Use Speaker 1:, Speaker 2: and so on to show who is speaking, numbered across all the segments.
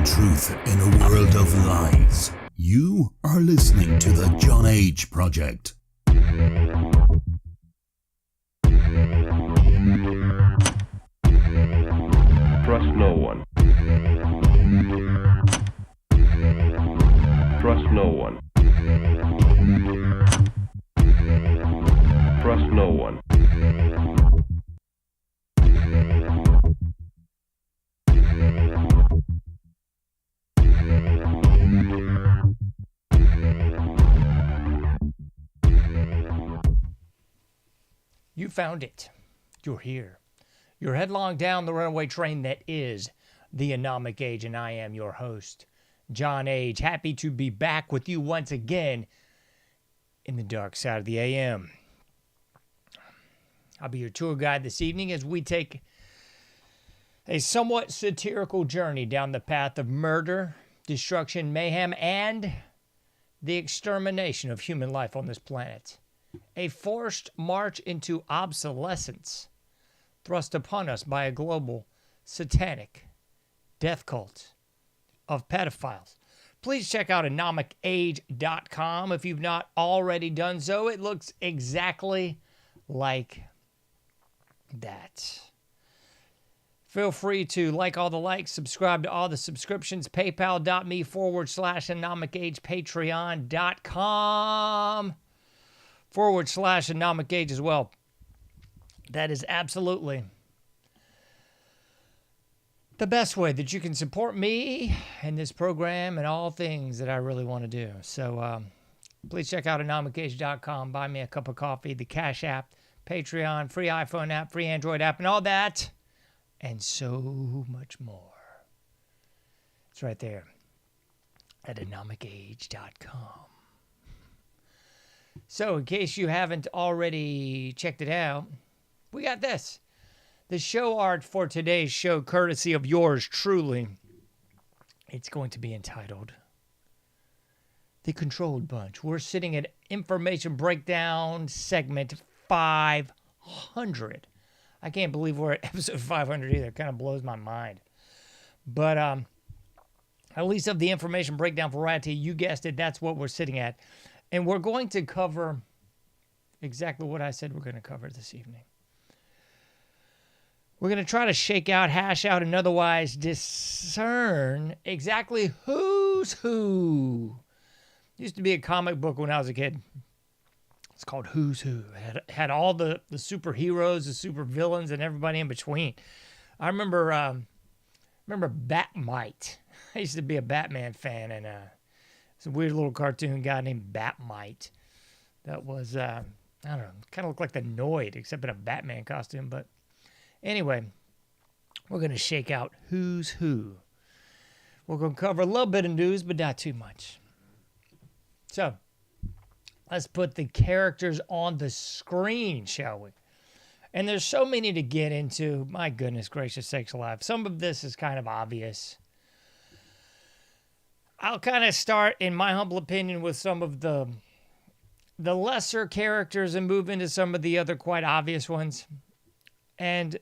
Speaker 1: Finding truth in a world of lies. You are listening to the John H. Project.
Speaker 2: Trust no one. Trust no one. Trust no one.
Speaker 3: You found it. You're here. You're headlong down the runaway train that is the Anomic Age, and I am your host, John H. Happy to be back with you once again in the dark side of the AM. I'll be your tour guide this evening as we take a somewhat satirical journey down the path of murder, destruction, mayhem, and the extermination of human life on this planet. A forced march into obsolescence thrust upon us by a global satanic death cult of pedophiles. Please check out anomicage.com if you've not already done so. It looks exactly like that. Feel free to like all the likes, subscribe to all the subscriptions, paypal.me/anomicage, patreon.com/anomicage as well. That is absolutely the best way that you can support me and this program and all things that I really want to do. So please check out anomicage.com, buy me a cup of coffee, the Cash App, Patreon, free iPhone app, free Android app, and all that, and so much more. It's right there at anomicage.com. So in case you haven't already checked it out, we got this. The show art for today's show, courtesy of yours truly. It's going to be entitled The Controlled Bunch. We're sitting at Information Breakdown segment 500. I can't believe we're at episode 500 either. It kind of blows my mind. But at least of the Information Breakdown variety, you guessed it, that's what we're sitting at. And we're going to cover exactly what I said we're going to cover this evening. We're going to try to shake out, hash out, and otherwise discern exactly who's who. Used to be a comic book when I was a kid. It's called Who's Who. It had all the superheroes, the supervillains, and everybody in between. I remember Batmite. I used to be a Batman fan, and it's a weird little cartoon guy named Batmite. That was, I don't know, kind of looked like the Noid, except in a Batman costume, but anyway, we're going to shake out who's who. We're going to cover a little bit of news, but not too much. So, let's put the characters on the screen, shall we? And there's so many to get into. My goodness gracious sakes alive. Some of this is kind of obvious. I'll kind of start, in my humble opinion, with some of the lesser characters and move into some of the other quite obvious ones. And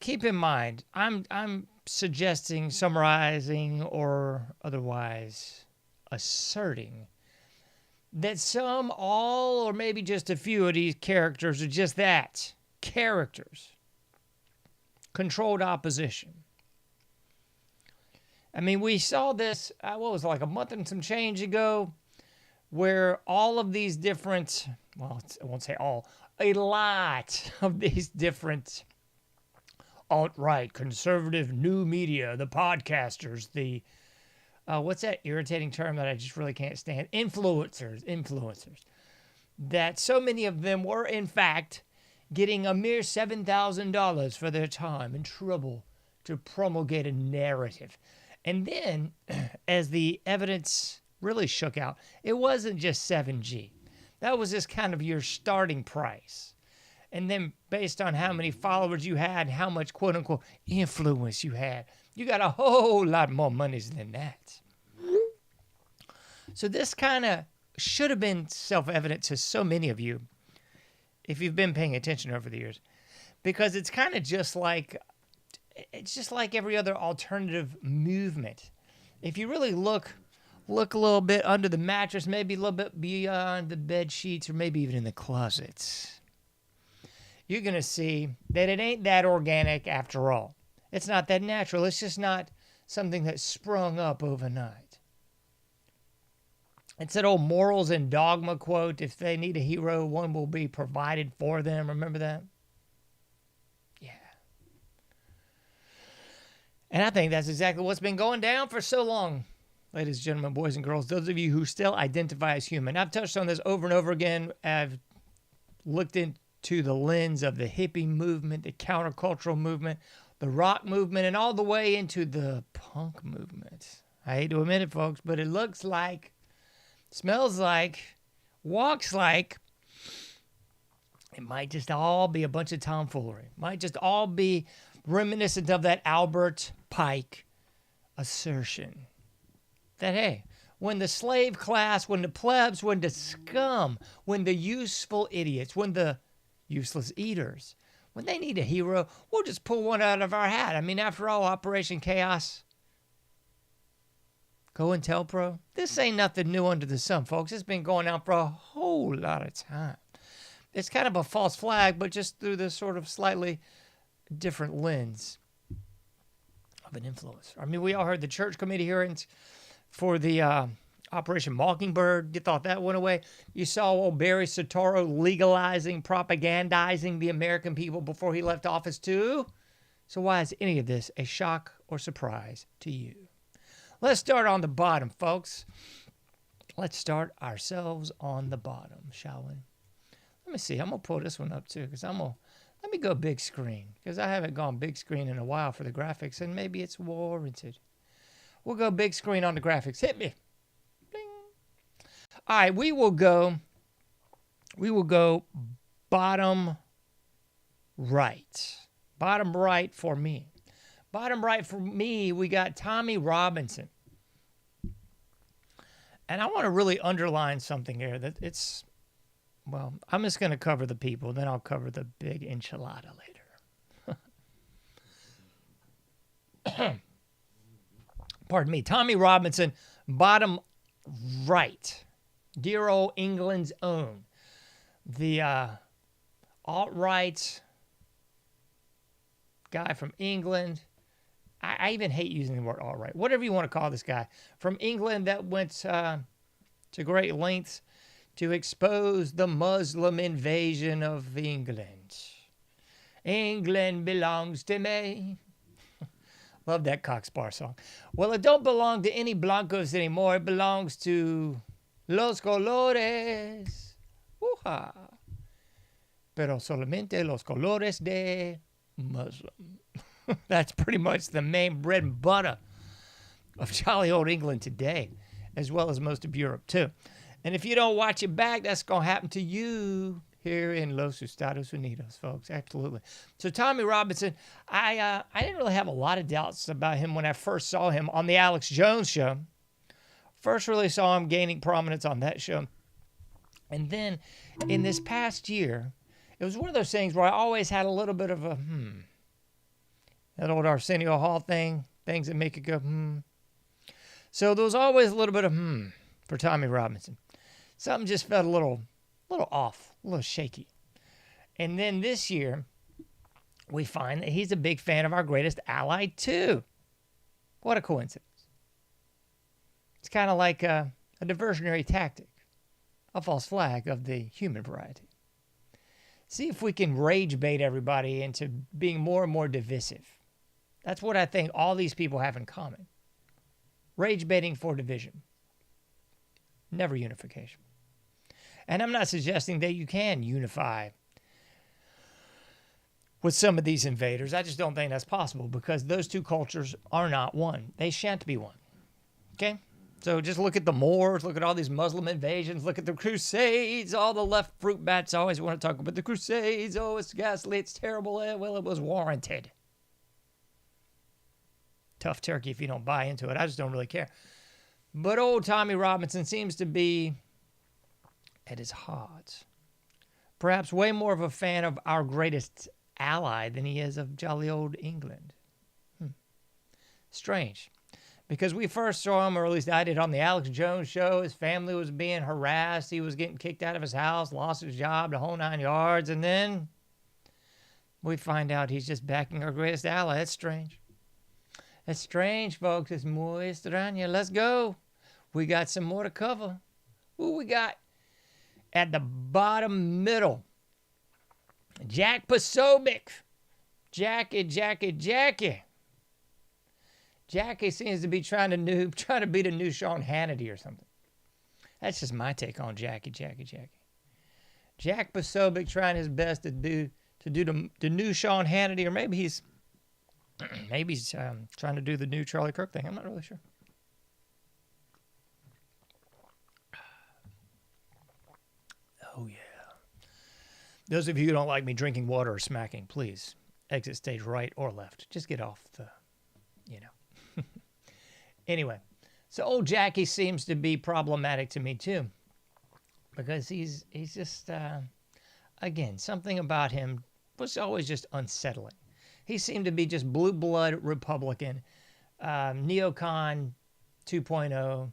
Speaker 3: keep in mind, I'm suggesting, summarizing, or otherwise asserting that some, all, or maybe just a few of these characters are just that, characters. Controlled opposition. I mean, we saw this, what was it, like a month and some change ago, where all of these different, well, I won't say all, a lot of these different alt-right, conservative, new media, the podcasters, the, what's that irritating term that I just really can't stand? Influencers. That so many of them were, in fact, getting a mere $7,000 for their time and trouble to promulgate a narrative. And then, as the evidence really shook out, it wasn't just 7G. That was just kind of your starting price. And then based on how many followers you had, how much quote-unquote influence you had, you got a whole lot more monies than that. So this kind of should have been self-evident to so many of you if you've been paying attention over the years. Because it's kind of just like it's just like every other alternative movement. If you really look a little bit under the mattress, maybe a little bit beyond the bed sheets, or maybe even in the closets, you're going to see that it ain't that organic after all. It's not that natural. It's just not something that sprung up overnight. It's that old morals and dogma quote, if they need a hero, one will be provided for them. Remember that? Yeah. And I think that's exactly what's been going down for so long, ladies and gentlemen, boys and girls, those of you who still identify as human. I've touched on this over and over again. I've looked into the lens of the hippie movement, the countercultural movement, the rock movement, and all the way into the punk movement. I hate to admit it, folks, but it looks like, smells like, walks like, it might just all be a bunch of tomfoolery. It might just all be reminiscent of that Albert Pike assertion that, hey, when the slave class, when the plebs, when the scum, when the useful idiots, when the useless eaters, when they need a hero, we'll just pull one out of our hat. I mean, after all, Operation Chaos, COINTELPRO, this ain't nothing new under the sun, folks. It's been going on for a whole lot of time. It's kind of a false flag, but just through this sort of slightly different lens of an influencer. I mean, we all heard the church committee hearings for the Operation Mockingbird. You thought that went away. You saw old Barry Soetoro legalizing, propagandizing the American people before he left office too. So why is any of this a shock or surprise to you? Let's start on the bottom, folks. Let's start ourselves on the bottom, shall we? Let me see. I'm going to pull this one up too, because let me go big screen, because I haven't gone big screen in a while for the graphics, and maybe it's warranted. We'll go big screen on the graphics. Hit me. Bling. All right, we will go bottom right. Bottom right for me. Bottom right for me, we got Tommy Robinson. And I want to really underline something here that it's, well, I'm just going to cover the people, then I'll cover the big enchilada later. Pardon me. Tommy Robinson, bottom right. Dear old England's own. The alt-right guy from England. I even hate using the word alt-right. Whatever you want to call this guy. From England that went to great lengths to expose the Muslim invasion of England. England belongs to me. Love that Cox Bar song. Well, it don't belong to any blancos anymore. It belongs to los colores. Uha. Pero solamente los colores de Muslim. That's pretty much the main bread and butter of jolly old England today, as well as most of Europe, too. And if you don't watch it back, that's going to happen to you here in Los Estados Unidos, folks. Absolutely. So Tommy Robinson, I didn't really have a lot of doubts about him when I first saw him on the Alex Jones show. First really saw him gaining prominence on that show. And then in this past year, it was one of those things where I always had a little bit of a that old Arsenio Hall thing, things that make it go So there was always a little bit of for Tommy Robinson. Something just felt a little off, a little shaky. And then this year, we find that he's a big fan of our greatest ally, too. What a coincidence. It's kind of like a diversionary tactic, a false flag of the human variety. See if we can rage bait everybody into being more and more divisive. That's what I think all these people have in common. Rage baiting for division. Never unification. And I'm not suggesting that you can unify with some of these invaders. I just don't think that's possible because those two cultures are not one. They shan't be one. Okay? So just look at the Moors, look at all these Muslim invasions, look at the Crusades, all the left fruit bats always want to talk about the Crusades. Oh, it's ghastly, it's terrible. Well, it was warranted. Tough turkey if you don't buy into it. I just don't really care. But old Tommy Robinson seems to be, at his heart, perhaps way more of a fan of our greatest ally than he is of jolly old England. Strange. Because we first saw him, or at least I did, on the Alex Jones show. His family was being harassed. He was getting kicked out of his house, lost his job, the whole 9 yards. And then we find out he's just backing our greatest ally. That's strange. That's strange, folks. It's muy extraño. Let's go. We got some more to cover. Who we got at the bottom middle? Jack Posobiec. Jackie. Jackie seems to be trying to be the new Sean Hannity or something. That's just my take on Jackie. Jack Posobiec trying his best to do the new Sean Hannity, or maybe he's trying to do the new Charlie Kirk thing. I'm not really sure. Oh yeah. Those of you who don't like me drinking water or smacking, please exit stage right or left. Just get off the, Anyway, so old Jackie seems to be problematic to me too, because he's just, again, something about him was always just unsettling. He seemed to be just blue blood Republican, neocon 2.0.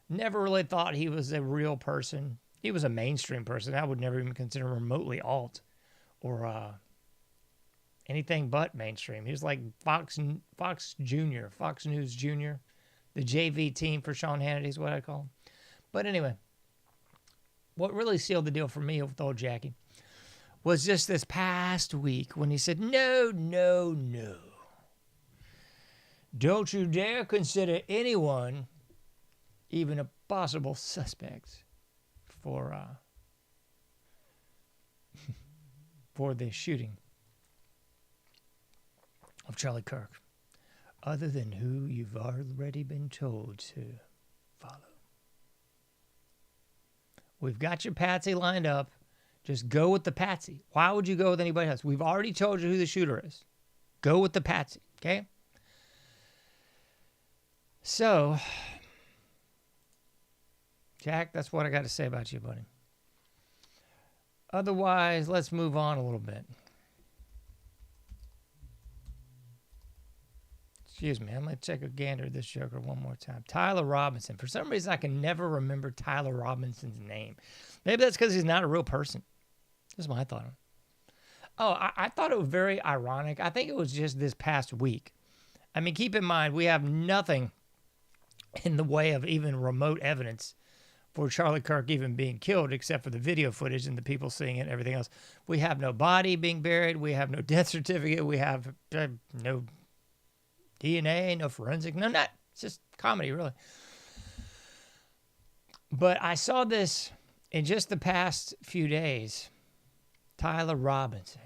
Speaker 3: Never really thought he was a real person. He was a mainstream person. I would never even consider him remotely alt or anything but mainstream. He was like Fox News Jr., the JV team for Sean Hannity is what I call him. But anyway, what really sealed the deal for me with old Jackie was just this past week when he said, no. Don't you dare consider anyone even a possible suspect for the shooting of Charlie Kirk, other than who you've already been told to follow. We've got your patsy lined up. Just go with the patsy. Why would you go with anybody else? We've already told you who the shooter is. Go with the patsy, okay? So, Jack, that's what I got to say about you, buddy. Otherwise, let's move on a little bit. Excuse me, I'm going to take a gander at this joker one more time. Tyler Robinson. For some reason, I can never remember Tyler Robinson's name. Maybe that's because he's not a real person. That's my thought on it. Oh, I thought it was very ironic. I think it was just this past week. I mean, keep in mind, we have nothing in the way of even remote evidence for Charlie Kirk even being killed, except for the video footage and the people seeing it and everything else. We have no body being buried. We have no death certificate. We have no DNA, no forensic, none of that. It's just comedy, really. But I saw this in just the past few days. Tyler Robinson.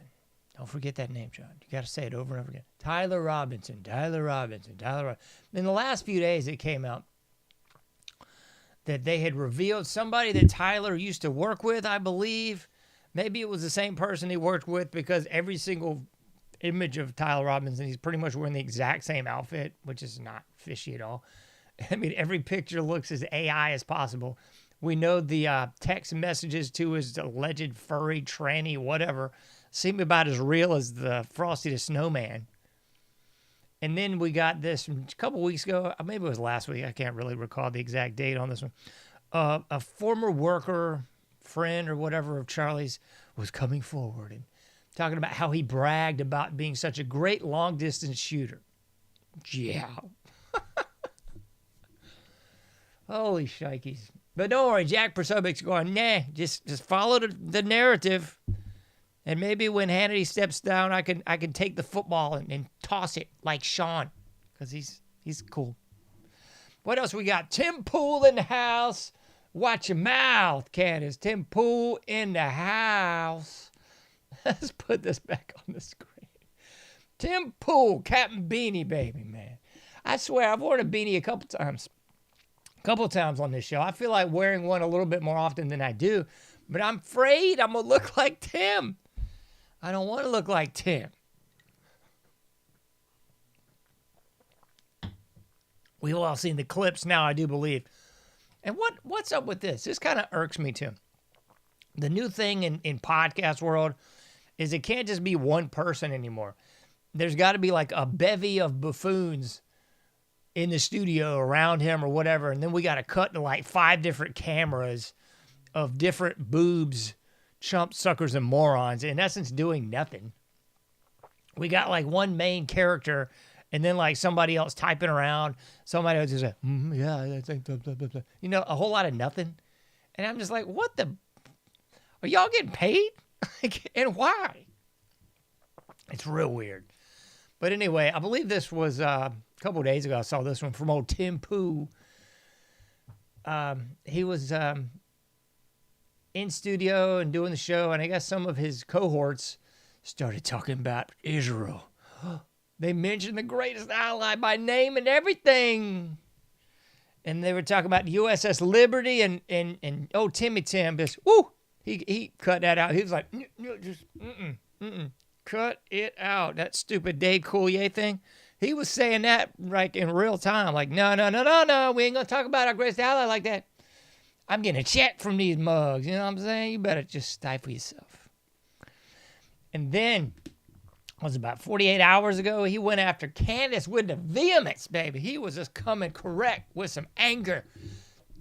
Speaker 3: Don't forget that name, John. You got to say it over and over again. Tyler Robinson. In the last few days, it came out that they had revealed somebody that Tyler used to work with, I believe. Maybe it was the same person he worked with, because every single image of Tyler Robinson, he's pretty much wearing the exact same outfit, which is not fishy at all. I mean, every picture looks as AI as possible. We know the text messages to his alleged furry, tranny, whatever, seem about as real as the Frosty the Snowman. And then we got this a couple weeks ago, maybe it was last week, I can't really recall the exact date on this one. A former worker, friend or whatever of Charlie's was coming forward and talking about how he bragged about being such a great long-distance shooter. Yeah. Holy shnikes. But don't worry, Jack Posobiec's going, nah, just follow the narrative. And maybe when Hannity steps down, I can take the football and toss it like Sean, because he's cool. What else we got? Tim Pool in the house. Watch your mouth, Candace. Tim Pool in the house. Let's put this back on the screen. Tim Pool, Captain Beanie Baby, man. I swear, I've worn a beanie a couple times on this show. I feel like wearing one a little bit more often than I do, but I'm afraid I'm going to look like Tim. I don't want to look like Tim. We've all seen the clips now, I do believe. And what's up with this? This kind of irks me too. The new thing in podcast world is it can't just be one person anymore. There's got to be like a bevy of buffoons in the studio around him or whatever. And then we got to cut to like 5 different cameras of different boobs, chump suckers, and morons, in essence doing nothing. We got like one main character and then like somebody else typing around. Somebody else just like, yeah, I think, blah, blah, blah, blah. You know, a whole lot of nothing. And I'm just like, what the? Are y'all getting paid? And why? It's real weird. But anyway, I believe this was a couple of days ago. I saw this one from old Tim Pooh. He was in studio and doing the show, and I guess some of his cohorts started talking about Israel. They mentioned the greatest ally by name and everything. And they were talking about the USS Liberty and Timmy Tim just, woo! He cut that out. He was like, just, cut it out. That stupid Dave Coulier thing. He was saying that like in real time. Like, no. We ain't going to talk about our greatest ally like that. I'm getting a check from these mugs. You know what I'm saying? You better just stifle yourself. And then, it was about 48 hours ago, he went after Candace with the vehemence, baby. He was just coming correct with some anger.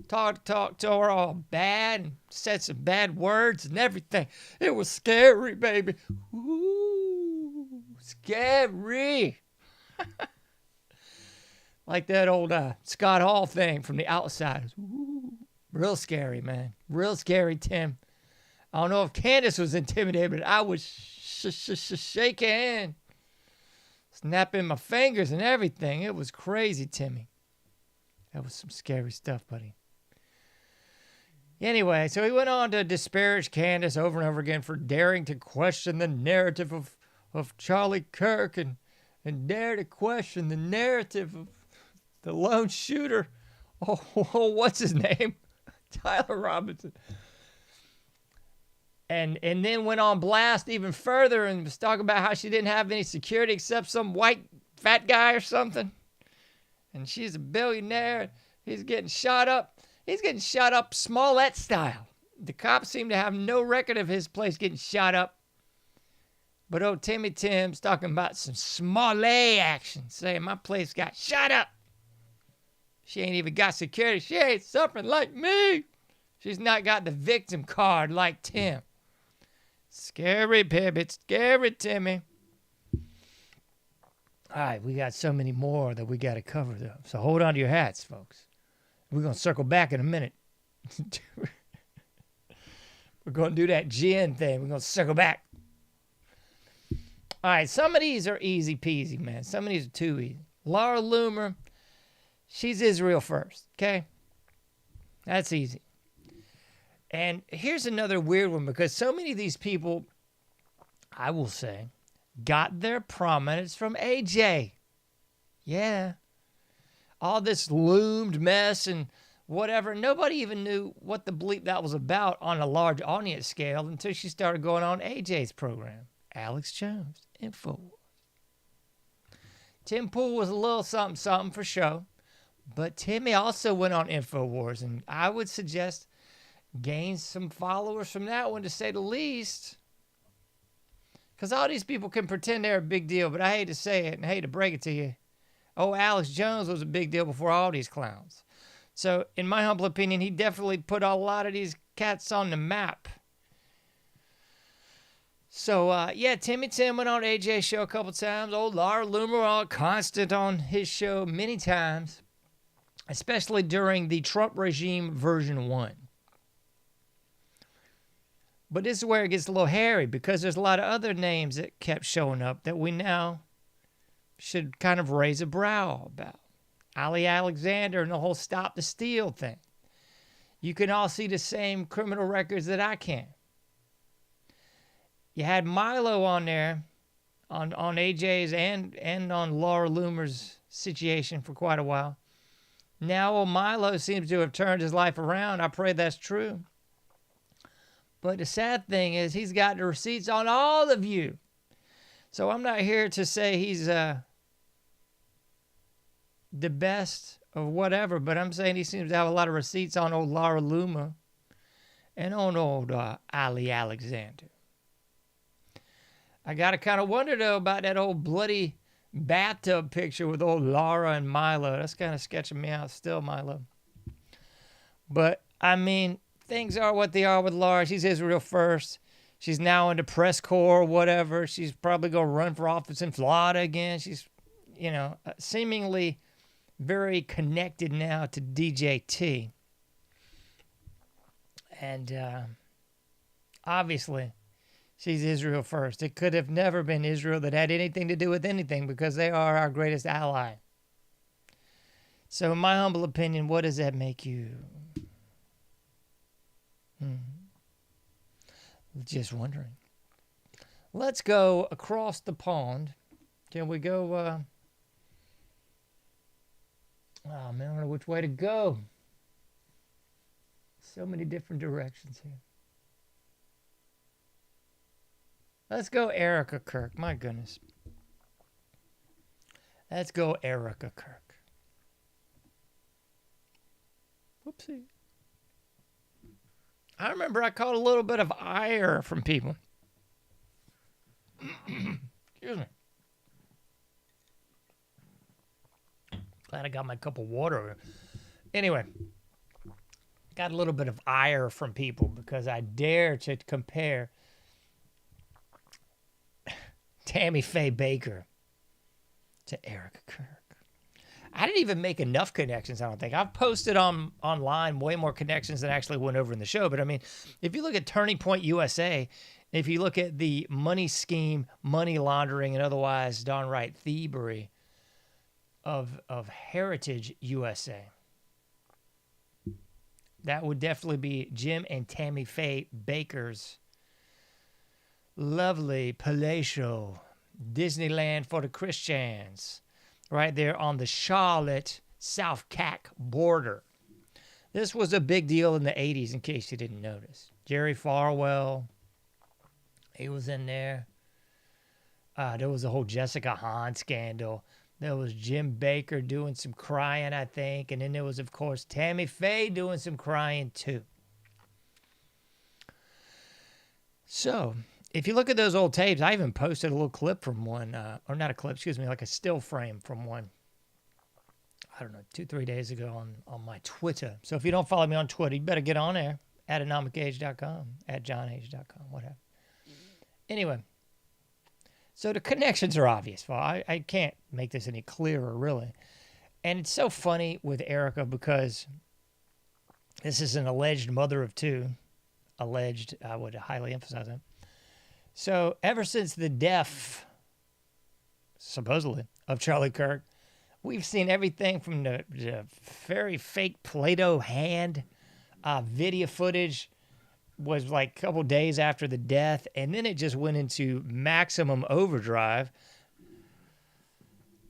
Speaker 3: Talked to her all bad and said some bad words and everything. It was scary, baby. Ooh, scary. Like that old Scott Hall thing from The Outsiders. Ooh, real scary, man. Real scary, Tim. I don't know if Candace was intimidated, but I was shaking, snapping my fingers and everything. It was crazy, Timmy. That was some scary stuff, buddy. Anyway, so he went on to disparage Candace over and over again for daring to question the narrative of Charlie Kirk and dare to question the narrative of the lone shooter. Oh, what's his name? Tyler Robinson. And then went on blast even further and was talking about how she didn't have any security except some white fat guy or something. And she's a billionaire. He's getting shot up. He's getting shot up Smollett style. The cops seem to have no record of his place getting shot up. But old Timmy Tim's talking about some Smollett action, saying my place got shot up. She ain't even got security. She ain't suffering like me. She's not got the victim card like Tim. Scary, baby. It's scary, Timmy. All right, we got so many more that we got to cover, though. So hold on to your hats, folks. We're going to circle back in a minute. We're going to do that gin thing. We're going to circle back. All right, some of these are easy peasy, man. Some of these are too easy. Laura Loomer, she's Israel first, okay? That's easy. And here's another weird one, because so many of these people, I will say, got their prominence from AJ. Yeah. All this loomed mess and whatever. Nobody even knew what the bleep that was about on a large audience scale until she started going on AJ's program. Alex Jones, InfoWars. Tim Pool was a little something for show, but Timmy also went on InfoWars, and I would suggest gained some followers from that one, to say the least. Because all these people can pretend they're a big deal, but I hate to say it and hate to break it to you. Oh, Alex Jones was a big deal before all these clowns. So, in my humble opinion, he definitely put a lot of these cats on the map. So, yeah, Timmy Tim went on AJ's show a couple times. Old Laura Loomer on constant on his show many times, especially during the Trump regime version 1. But this is where it gets a little hairy, because there's a lot of other names that kept showing up that we now should kind of raise a brow about. Ali Alexander and the whole Stop the Steal thing. You can all see the same criminal records that I can. You had Milo on there, on AJ's and on Laura Loomer's situation for quite a while. Now old Milo seems to have turned his life around. I pray that's true. But the sad thing is he's got the receipts on all of you. So I'm not here to say he's the best of whatever, but I'm saying he seems to have a lot of receipts on old Laura Loomer and on old Ali Alexander. I got to kind of wonder, though, about that old bloody bathtub picture with old Laura and Milo. That's kind of sketching me out still, Milo. But, I mean, things are what they are with Laura. She's Israel first. She's now into press corps, whatever. She's probably going to run for office in Florida again. She's, seemingly very connected now to DJT. And obviously, she's Israel first. It could have never been Israel that had anything to do with anything because they are our greatest ally. So in my humble opinion, what does that make you? Just wondering. Let's go across the pond. Can we go? Oh man, I don't know which way to go. So many different directions here. Let's go Erica Kirk. My goodness. Let's go Erica Kirk. Whoopsie. I remember I caught a little bit of ire from people. Excuse me. Glad I got my cup of water. Anyway, got a little bit of ire from people because I dare to compare Tammy Faye Baker to Erica Kirk. I didn't even make enough connections, I don't think. I've posted online way more connections than actually went over in the show. But, I mean, if you look at Turning Point USA, if you look at the money scheme, money laundering, and otherwise downright thievery of Heritage USA, that would definitely be Jim and Tammy Faye Baker's lovely palatial Disneyland for the Christians, right there on the Charlotte-South Cac border. This was a big deal in the 80s, in case you didn't notice. Jerry Falwell, he was in there. There was the whole Jessica Hahn scandal. There was Jim Baker doing some crying, I think. And then there was, of course, Tammy Faye doing some crying, too. So, if you look at those old tapes, I even posted a little clip from one, or not a clip, excuse me, like a still frame from one, I don't know, 2-3 days ago on my Twitter. So if you don't follow me on Twitter, you better get on there, at anomicage.com, at johnage.com, whatever. Anyway, so the connections are obvious. Well, I can't make this any clearer, really. And it's so funny with Erica because this is an alleged mother of two. Alleged, I would highly emphasize that. So ever since the death, supposedly, of Charlie Kirk, we've seen everything from the very fake Play-Doh hand video footage was like a couple days after the death, and then it just went into Maximum Overdrive.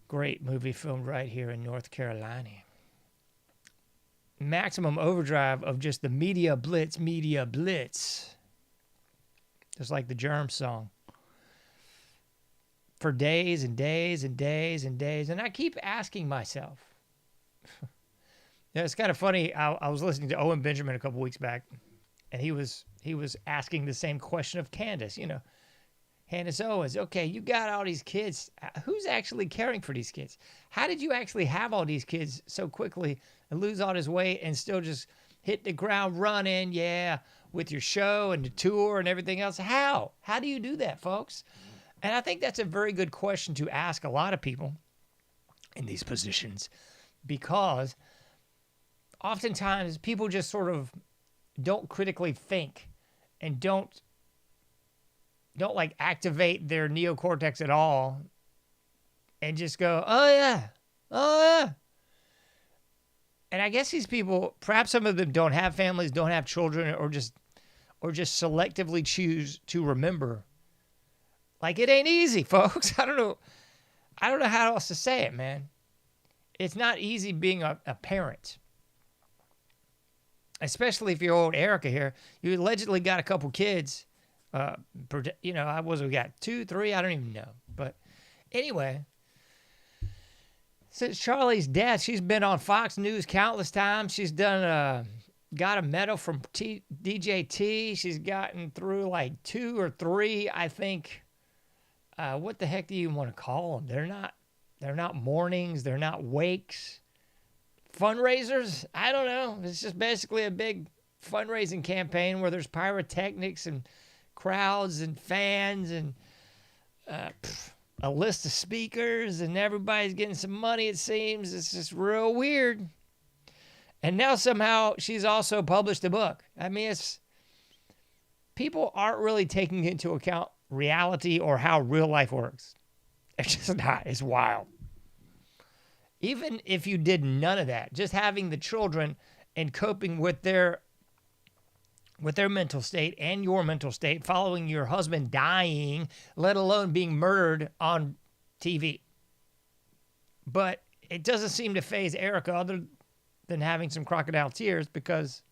Speaker 3: Great movie filmed right here in North Carolina. Maximum Overdrive of just the media blitz. Just like the Germs song. For days and days and days and days. And I keep asking myself. It's kind of funny. I was listening to Owen Benjamin a couple weeks back, and he was asking the same question of Candace. Candace Owens, okay, you got all these kids. Who's actually caring for these kids? How did you actually have all these kids so quickly and lose all this weight and still just hit the ground running, with your show and the tour and everything else? How? How do you do that, folks? And I think that's a very good question to ask a lot of people in these positions, because oftentimes people just sort of don't critically think and don't like activate their neocortex at all and just go, oh yeah. And I guess these people, perhaps some of them don't have families, don't have children, or just selectively choose to remember. Like, it ain't easy, folks. I don't know how else to say it, man. It's not easy being a parent. Especially if you're old Erica here. You allegedly got a couple kids. We got 2, 3, I don't even know. But anyway, since Charlie's death, she's been on Fox News countless times. She's done got a medal from DJT. She's gotten through like 2 or 3, I think. What the heck do you want to call them? They're not mornings. They're not wakes. Fundraisers? I don't know. It's just basically a big fundraising campaign where there's pyrotechnics and crowds and fans and a list of speakers and everybody's getting some money, it seems. It's just real weird. And now somehow she's also published a book. I mean, people aren't really taking into account reality or how real life works. It's just not. It's wild. Even if you did none of that, just having the children and coping with their mental state and your mental state, following your husband dying, let alone being murdered on TV. But it doesn't seem to faze Erica other than having some crocodile tears because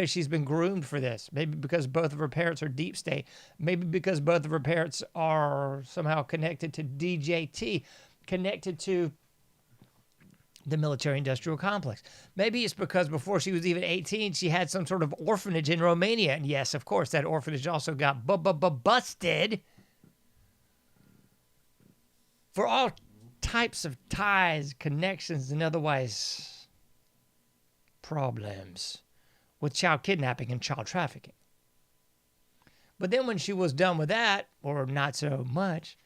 Speaker 3: she's been groomed for this. Maybe because both of her parents are deep state. Maybe because both of her parents are somehow connected to DJT, connected to the military-industrial complex. Maybe it's because before she was even 18, she had some sort of orphanage in Romania. And yes, of course, that orphanage also got busted for all types of ties, connections, and otherwise problems with child kidnapping and child trafficking. But then when she was done with that, or not so much,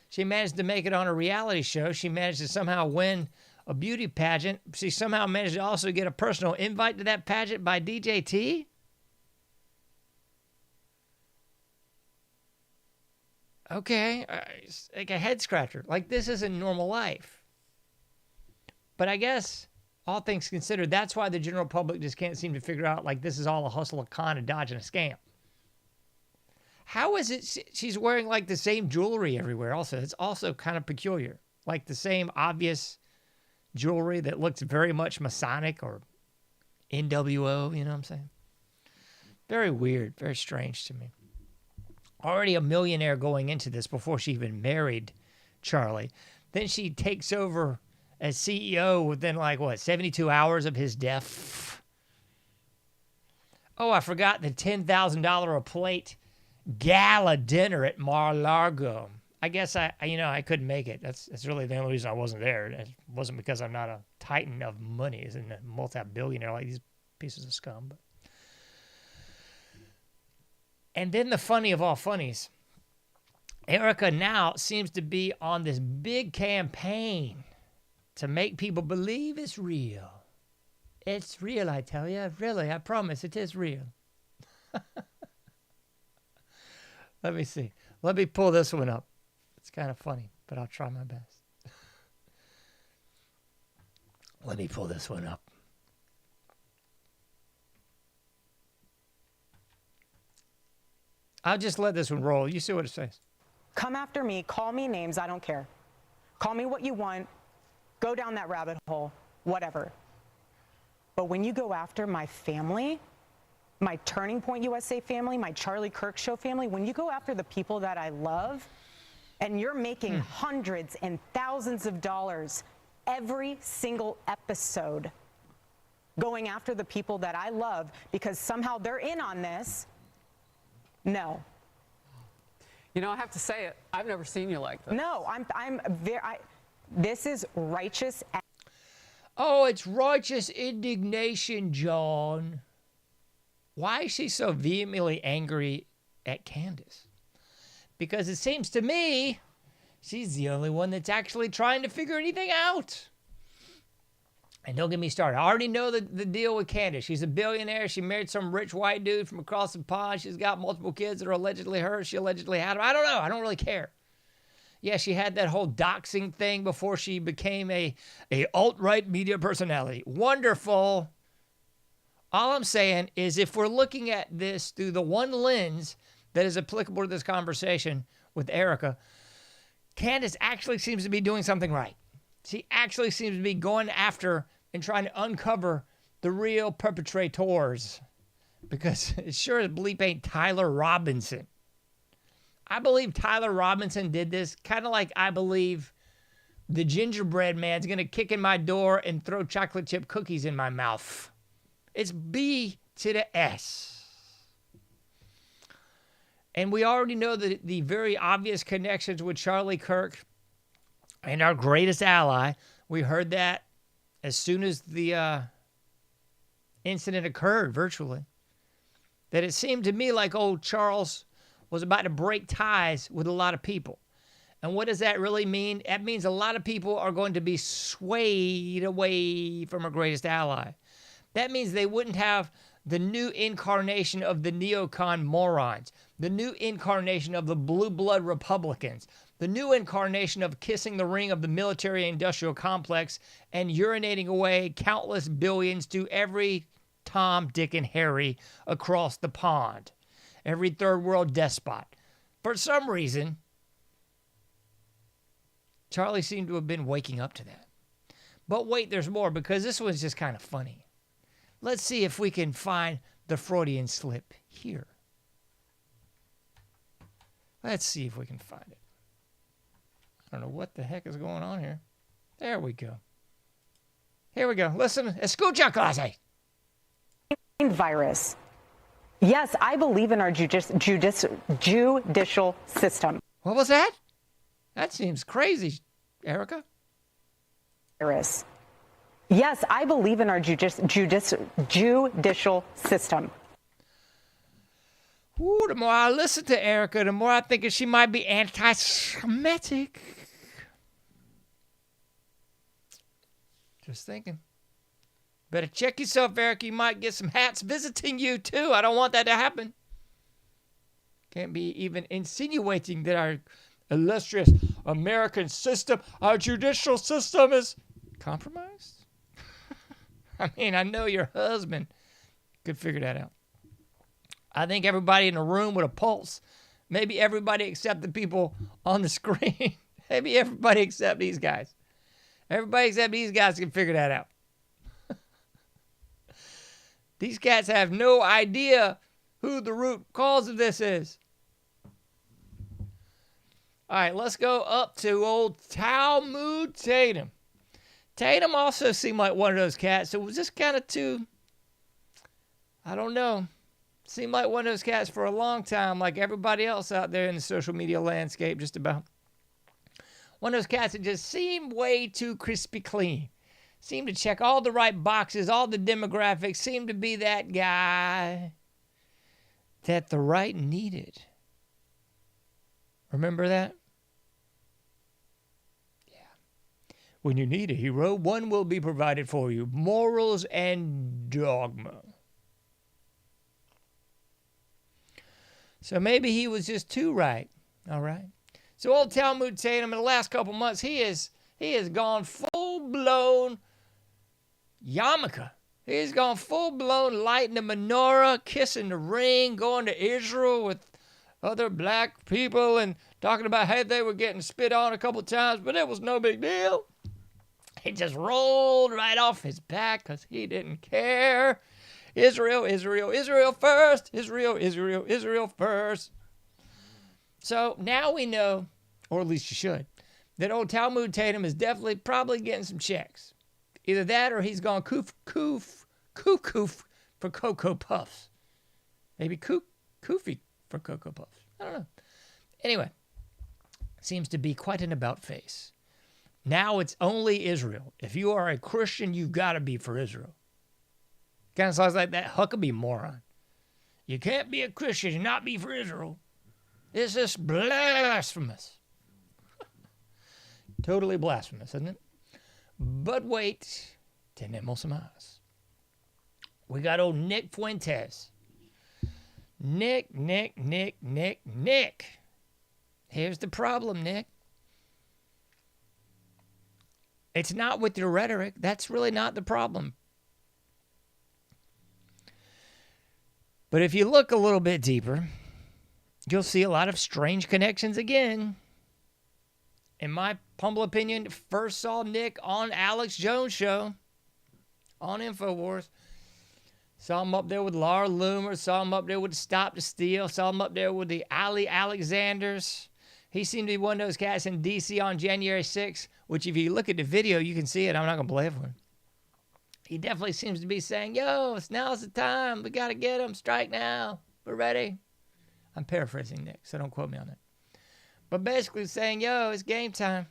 Speaker 3: she managed to make it on a reality show. She managed to somehow win a beauty pageant. She somehow managed to also get a personal invite to that pageant by DJT. Okay, it's like a head scratcher. Like, this isn't normal life. But I guess, all things considered, that's why the general public just can't seem to figure out, like, this is all a hustle, a con, a dodge, and a scam. How is it she's wearing, like, the same jewelry everywhere also? It's also kind of peculiar. Like, the same obvious jewelry that looks very much Masonic or NWO, you know what I'm saying? Very weird, very strange to me. Already a millionaire going into this before she even married Charlie. Then she takes over as CEO within, 72 hours of his death. Oh, I forgot the $10,000 a plate gala dinner at Mar-a-Lago. I guess I couldn't make it. That's really the only reason I wasn't there. It wasn't because I'm not a titan of money and a multi-billionaire like these pieces of scum. But. And then the funny of all funnies, Erica now seems to be on this big campaign to make people believe it's real. It's real, I tell you. Really, I promise it is real. Let me see. Let me pull this one up. It's kind of funny, but I'll try my best. Let me pull this one up. I'll just let this one roll. You see what it says.
Speaker 4: Come after me. Call me names. I don't care. Call me what you want. Go down that rabbit hole. Whatever. But when you go after my family, my Turning Point USA family, my Charlie Kirk Show family, when you go after the people that I love, and you're making hundreds and thousands of dollars every single episode going after the people that I love because somehow they're in on this, no.
Speaker 5: You know, I have to say it. I've never seen you like this.
Speaker 4: No, this is righteous.
Speaker 3: Oh, it's righteous indignation, John. Why is she so vehemently angry at Candace? Because it seems to me she's the only one that's actually trying to figure anything out. And don't get me started. I already know the deal with Candace. She's a billionaire. She married some rich white dude from across the pond. She's got multiple kids that are allegedly hers. She allegedly had them. I don't know. I don't really care. Yeah, she had that whole doxing thing before she became a alt-right media personality. Wonderful. All I'm saying is if we're looking at this through the one lens that is applicable to this conversation with Erica, Candace actually seems to be doing something right. She actually seems to be going after and trying to uncover the real perpetrators, because it sure as bleep ain't Tyler Robinson. I believe Tyler Robinson did this, kind of like I believe the gingerbread man's going to kick in my door and throw chocolate chip cookies in my mouth. It's B to the S. And we already know the very obvious connections with Charlie Kirk and our greatest ally. We heard that as soon as the incident occurred virtually, that it seemed to me like old Charles was about to break ties with a lot of people. And what does that really mean? That means a lot of people are going to be swayed away from our greatest ally. That means they wouldn't have the new incarnation of the neocon morons, the new incarnation of the blue blood Republicans, the new incarnation of kissing the ring of the military-industrial complex and urinating away countless billions to every Tom, Dick, and Harry across the pond, every third world despot. For some reason, Charlie seemed to have been waking up to that. But wait, there's more, because this was just kind of funny. Let's see if we can find the Freudian slip here. Let's see if we can find it. I don't know what the heck is going on here. There we go. Here we go. Listen, escucha clase.
Speaker 4: Virus. Yes, I believe in our judicial system.
Speaker 3: What was that? That seems crazy, Erica.
Speaker 4: Virus. Yes, I believe in our judicial system.
Speaker 3: Ooh, the more I listen to Erica, the more I think she might be anti-Semitic. Just thinking. Better check yourself, Erica. You might get some hats visiting you, too. I don't want that to happen. Can't be even insinuating that our illustrious American system, our judicial system, is compromised. I mean, I know your husband could figure that out. I think everybody in the room with a pulse, maybe everybody except the people on the screen, maybe everybody except these guys. Everybody except these guys can figure that out. These cats have no idea who the root cause of this is. All right, let's go up to old Talmud Tatum. Tatum also seemed like one of those cats. So it was just kind of too, I don't know. Seemed like one of those cats for a long time, like everybody else out there in the social media landscape, just about. One of those cats that just seemed way too crispy clean. Seemed to check all the right boxes, all the demographics. Seemed to be that guy that the right needed. Remember that? When you need a hero, one will be provided for you. Morals and dogma. So maybe he was just too right. All right. So old Talmud Tatum, in the last couple months, he has gone full-blown yarmulke. He's gone full-blown lighting the menorah, kissing the ring, going to Israel with other black people and talking about how they were getting spit on a couple times, but it was no big deal. He just rolled right off his back because he didn't care. Israel, Israel, Israel first. Israel, Israel, Israel first. So now we know, or at least you should, that old Talmud Tatum is definitely probably getting some checks. Either that or he's gone cuckoo for Cocoa Puffs. Maybe koofy for Cocoa Puffs. I don't know. Anyway, seems to be quite an about face. Now it's only Israel. If you are a Christian, you've got to be for Israel. Kind of sounds like that Huckabee moron. You can't be a Christian and not be for Israel. It's just blasphemous. Totally blasphemous, isn't it? But wait, tenemos más. We got old Nick Fuentes. Nick. Here's the problem, Nick. It's not with your rhetoric. That's really not the problem. But if you look a little bit deeper, you'll see a lot of strange connections again. In my humble opinion, first saw Nick on Alex Jones' show on InfoWars. Saw him up there with Laura Loomer. Saw him up there with the Stop the Steal. Saw him up there with the Ali Alexanders. He seemed to be one of those cats in D.C. on January 6th, which if you look at the video, you can see it. I'm not going to play it for him. He definitely seems to be saying, yo, now's the time. We got to get him. Strike now. We're ready. I'm paraphrasing Nick, so don't quote me on that. But basically saying, yo, it's game time.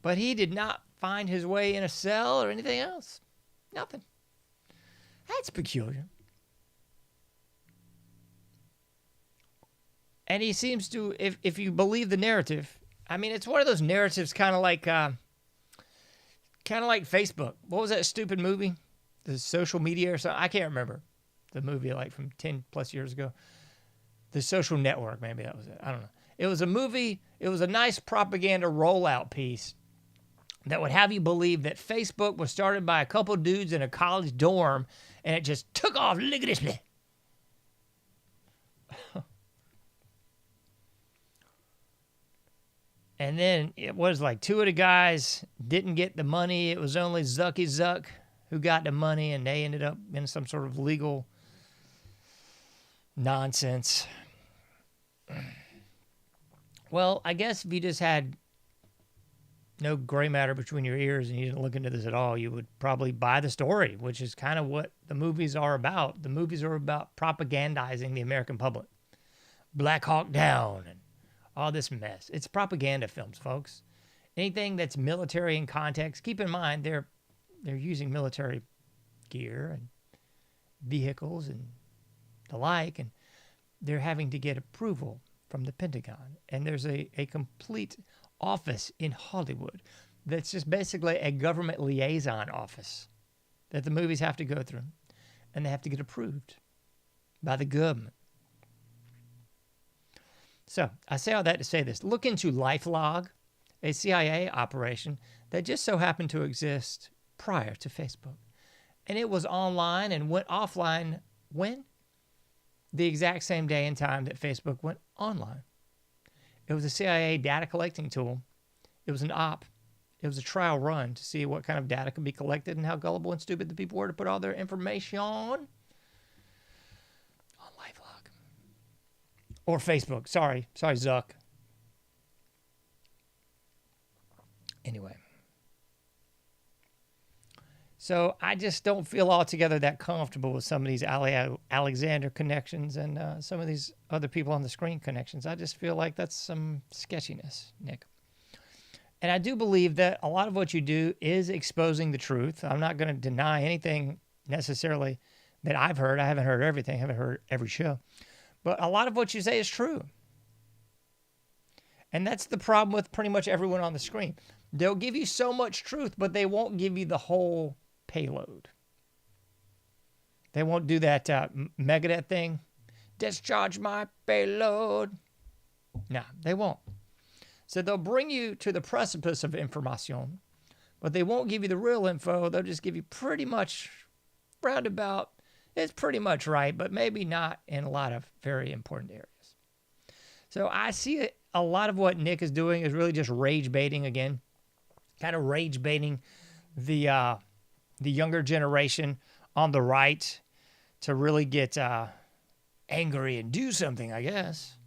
Speaker 3: But he did not find his way in a cell or anything else. Nothing. That's peculiar. And he seems to, if you believe the narrative, I mean, it's one of those narratives kind of like Facebook. What was that stupid movie? The Social Media or something? I can't remember. The movie like from 10 plus years ago. The Social Network, maybe that was it. I don't know. It was a movie. It was a nice propaganda rollout piece that would have you believe that Facebook was started by a couple dudes in a college dorm and it just took off lickety-split. And then it was like two of the guys didn't get the money. It was only Zucky Zuck who got the money, and they ended up in some sort of legal nonsense. Well, I guess if you just had no gray matter between your ears and you didn't look into this at all, you would probably buy the story, which is kind of what the movies are about. The movies are about propagandizing the American public. Black Hawk Down and all this mess. It's propaganda films, folks. Anything that's military in context, keep in mind they're using military gear and vehicles and the like, and they're having to get approval from the Pentagon. And there's a complete office in Hollywood that's just basically a government liaison office that the movies have to go through, and they have to get approved by the government. So I say all that to say this. Look into LifeLog, a CIA operation that just so happened to exist prior to Facebook. And it was online and went offline when? The exact same day and time that Facebook went online. It was a CIA data collecting tool. It was an op. It was a trial run to see what kind of data could be collected and how gullible and stupid the people were to put all their information on LifeLog. Or Facebook. Sorry, Zuck. Anyway. So I just don't feel altogether that comfortable with some of these Alexander connections and some of these other people on the screen connections. I just feel like that's some sketchiness, Nick. And I do believe that a lot of what you do is exposing the truth. I'm not going to deny anything necessarily that I've heard. I haven't heard everything. I haven't heard every show. But a lot of what you say is true. And that's the problem with pretty much everyone on the screen. They'll give you so much truth, but they won't give you the whole payload. They won't do that Megadeth thing. Discharge my payload. No, they won't. So they'll bring you to the precipice of information, but they won't give you the real info. They'll just give you pretty much roundabout. It's pretty much right, but maybe not in a lot of very important areas. So I see a lot of what Nick is doing is really just rage baiting again. Kind of rage baiting the younger generation on the right to really get angry and do something, I guess.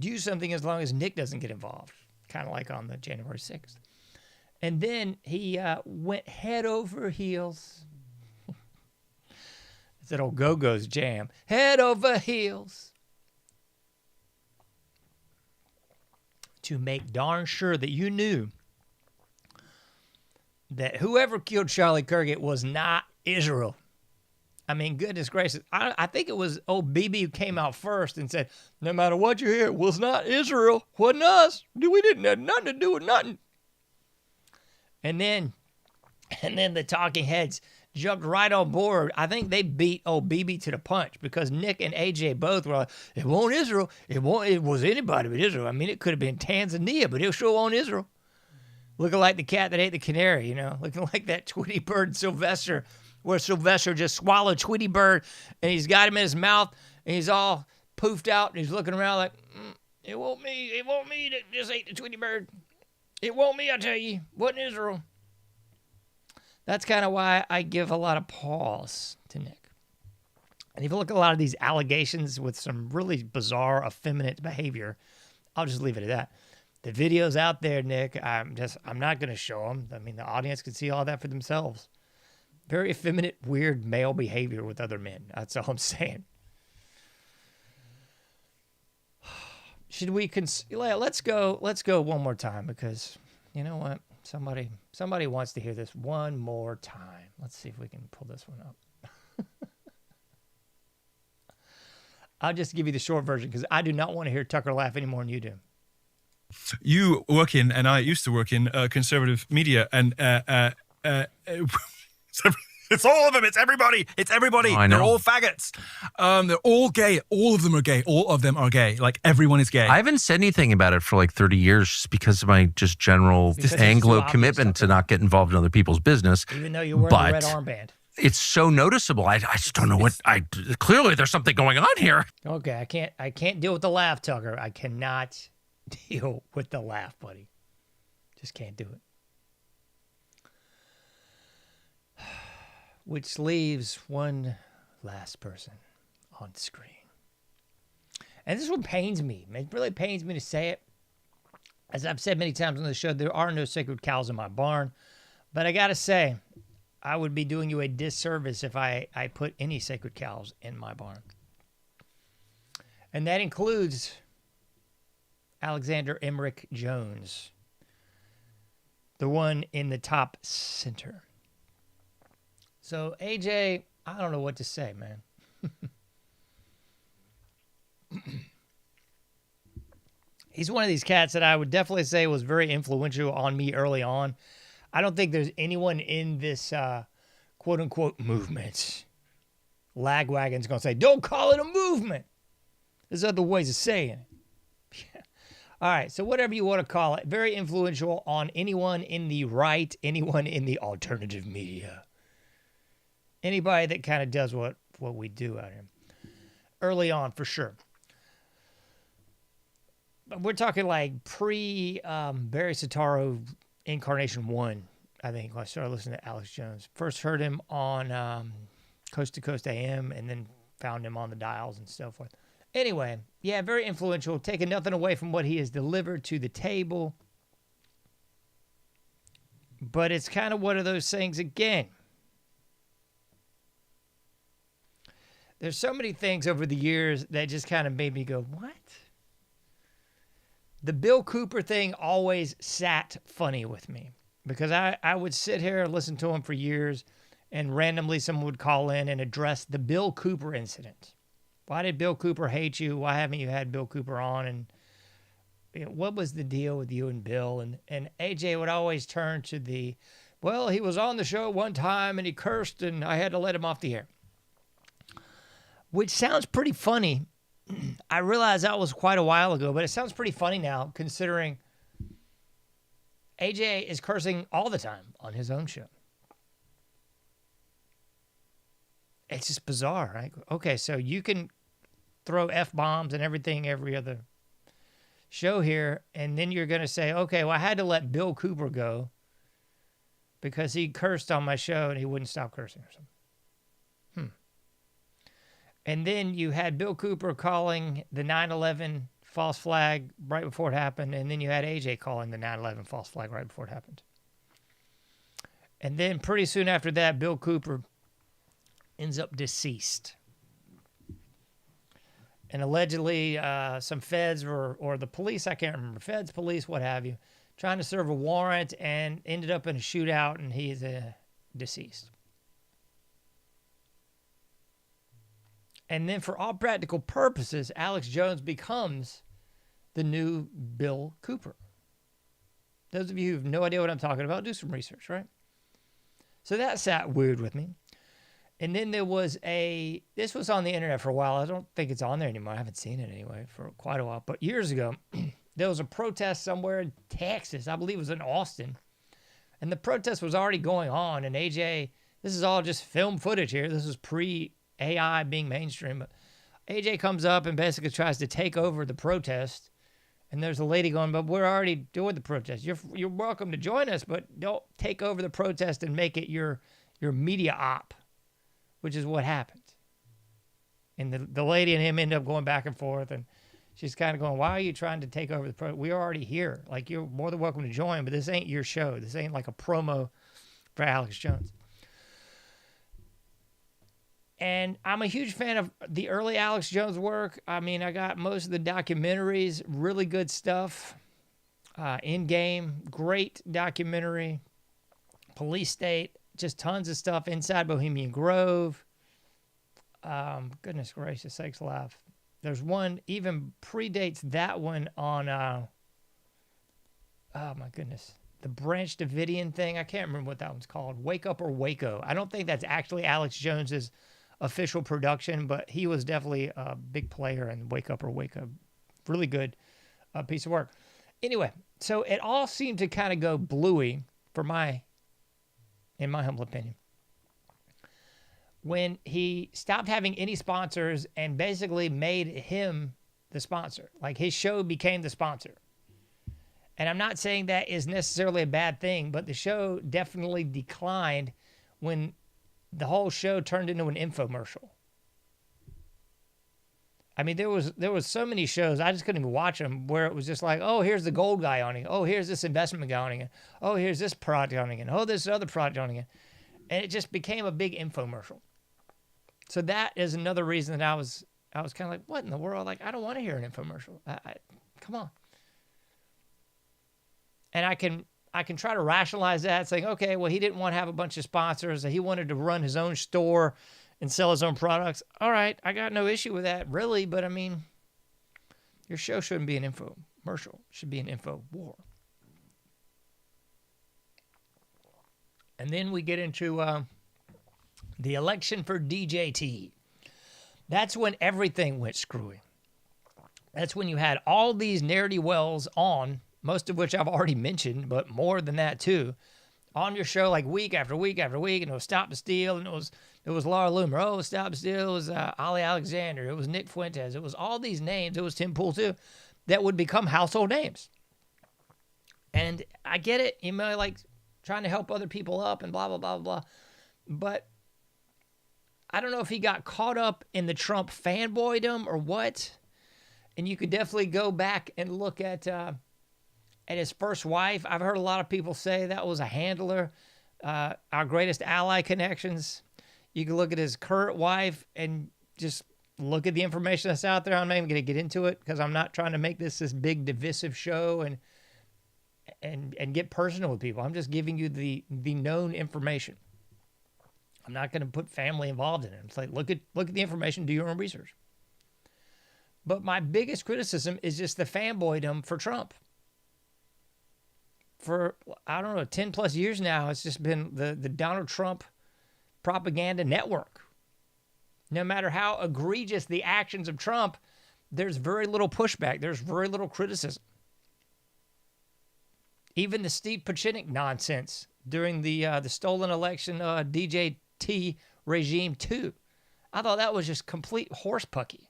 Speaker 3: Do something as long as Nick doesn't get involved, kind of like on the January 6th. And then he went head over heels. It's that old Go-Go's jam. Head over heels. To make darn sure that you knew that whoever killed Charlie Kirk, it was not Israel. I mean, goodness gracious. I think it was old BB who came out first and said, no matter what you hear, it was not Israel. Wasn't us. We didn't have nothing to do with nothing. And then the talking heads jumped right on board. I think they beat old BB to the punch because Nick and AJ both were like, it won't Israel. It was anybody but Israel. I mean, it could have been Tanzania, but it sure won't Israel. Looking like the cat that ate the canary, looking like that Tweety Bird Sylvester, where Sylvester just swallowed Tweety Bird and he's got him in his mouth and he's all poofed out and he's looking around like, it won't me that just ate the Tweety Bird. It won't me, I tell you. Wasn't Israel. That's kind of why I give a lot of pause to Nick. And if you look at a lot of these allegations with some really bizarre, effeminate behavior, I'll just leave it at that. The videos out there, Nick, I'm not going to show them. I mean, the audience can see all that for themselves. Very effeminate, weird male behavior with other men. That's all I'm saying. Should we let's go one more time because you know what? Somebody wants to hear this one more time. Let's see if we can pull this one up. I'll just give you the short version because I do not want to hear Tucker laugh any more than you do.
Speaker 6: You work in, and I used to work in conservative media, and it's all of them. It's everybody. It's everybody.
Speaker 7: I know.
Speaker 6: They're all faggots. They're all gay. All of them are gay. All of them are gay. Like everyone is gay.
Speaker 7: I haven't said anything about it for like 30 years just because of my just general
Speaker 3: Because it's
Speaker 7: Anglo
Speaker 3: too obvious,
Speaker 7: commitment to
Speaker 3: Tucker.
Speaker 7: not get involved in other people's business.
Speaker 3: Even though you're wearing the red
Speaker 7: But
Speaker 3: armband.
Speaker 7: it's so noticeable. I just don't know what clearly there's something going on here.
Speaker 3: Okay, I can't deal with the laugh, Tucker. I cannot deal with the laugh, buddy. Just can't do it. Which leaves one last person on screen. And this one pains me. It really pains me to say it. As I've said many times on the show, there are no sacred cows in my barn. But I got to say, I would be doing you a disservice if I put any sacred cows in my barn. And that includes Alexander Emmerich Jones, the one in the top center. So, AJ, I don't know what to say, man. He's one of these cats that I would definitely say was very influential on me early on. I don't think there's anyone in this quote-unquote movement. Lagwagon's going to say, don't call it a movement. There's other ways of saying it. All right, so whatever you want to call it, very influential on anyone in the right, anyone in the alternative media. Anybody that kind of does what we do out here. Early on, for sure. But we're talking like pre Barry Soetoro Incarnation 1, I think, when I started listening to Alex Jones. First heard him on Coast to Coast AM and then found him on the dials and so forth. Anyway, yeah, very influential, taking nothing away from what he has delivered to the table. But it's kind of one of those things again. There's so many things over the years that just kind of made me go, what? The Bill Cooper thing always sat funny with me because I would sit here and listen to him for years and randomly someone would call in and address the Bill Cooper incident. Why did Bill Cooper hate you? Why haven't you had Bill Cooper on? And what was the deal with you and Bill? And AJ would always turn to well, he was on the show one time and he cursed and I had to let him off the air. Which sounds pretty funny. I realize that was quite a while ago, but it sounds pretty funny now considering AJ is cursing all the time on his own show. It's just bizarre, right? Okay, so you can throw F-bombs and everything every other show here, and then you're going to say, okay, well, I had to let Bill Cooper go because he cursed on my show and he wouldn't stop cursing or something. And then you had Bill Cooper calling the 9/11 false flag right before it happened, and then you had AJ calling the 9/11 false flag right before it happened. And then pretty soon after that, Bill Cooper ends up deceased. And allegedly, some feds or the police, I can't remember, feds, police, what have you, trying to serve a warrant and ended up in a shootout, and he is deceased. And then for all practical purposes, Alex Jones becomes the new Bill Cooper. Those of you who have no idea what I'm talking about, do some research, right? So that sat weird with me. And then there was this was on the internet for a while. I don't think it's on there anymore. I haven't seen it anyway for quite a while. But years ago, there was a protest somewhere in Texas. I believe it was in Austin. And the protest was already going on. And AJ, this is all just film footage here. This is pre-AI being mainstream. But AJ comes up and basically tries to take over the protest. And there's a lady going, but we're already doing the protest. You're welcome to join us, but don't take over the protest and make it your media op, which is what happened. And the lady and him end up going back and forth, and she's kind of going, why are you trying to take over the protest? We're already here. Like, you're more than welcome to join, but this ain't your show. This ain't like a promo for Alex Jones. And I'm a huge fan of the early Alex Jones work. I mean, I got most of the documentaries, really good stuff. In Game, great documentary. Police State, just tons of stuff. Inside Bohemian Grove. Goodness gracious sakes alive. There's one even predates that one on, oh my goodness, the Branch Davidian thing. I can't remember what that one's called. Wake Up or Waco. I don't think that's actually Alex Jones's official production, but he was definitely a big player in Wake Up or Waco. Really good piece of work. Anyway, so it all seemed to kind of go bluey in my humble opinion, when he stopped having any sponsors and basically made him the sponsor. Like his show became the sponsor. And I'm not saying that is necessarily a bad thing, but the show definitely declined when the whole show turned into an infomercial. I mean, there was so many shows, I just couldn't even watch them, where it was just like, oh, here's the gold guy on it. Oh, here's this investment guy on it. Oh, here's this product on it. Oh, this other product on it. And it just became a big infomercial. So that is another reason that I was kind of like, what in the world? Like, I don't want to hear an infomercial. Come on. And I can try to rationalize that, saying, okay, well, he didn't want to have a bunch of sponsors. He wanted to run his own store and sell his own products. All right, I got no issue with that, really. But, I mean, your show shouldn't be an infomercial. It should be an info war. And then we get into the election for DJT. That's when everything went screwy. That's when you had all these Narity Wells on, most of which I've already mentioned, but more than that too, on your show like week after week after week. And it was Stop the Steal, and it was Laura Loomer. Oh, Stop the Steal. It was Ali Alexander. It was Nick Fuentes. It was all these names. It was Tim Pool too, that would become household names. And I get it. You know, like trying to help other people up and blah, blah, blah, blah. But I don't know if he got caught up in the Trump fanboydom or what. And you could definitely go back and look at his first wife. I've heard a lot of people say that was a handler. Our Greatest Ally connections. You can look at his current wife and just look at the information that's out there. I'm not even going to get into it because I'm not trying to make this big divisive show and get personal with people. I'm just giving you the known information. I'm not going to put family involved in it. It's like, look at the information, do your own research. But my biggest criticism is just the fanboydom for Trump. For, I don't know, 10 plus years now, it's just been the Donald Trump propaganda network. No matter how egregious the actions of Trump, there's very little pushback. There's very little criticism. Even the Steve Pachinik nonsense during the stolen election DJT regime too. I thought that was just complete horsepucky.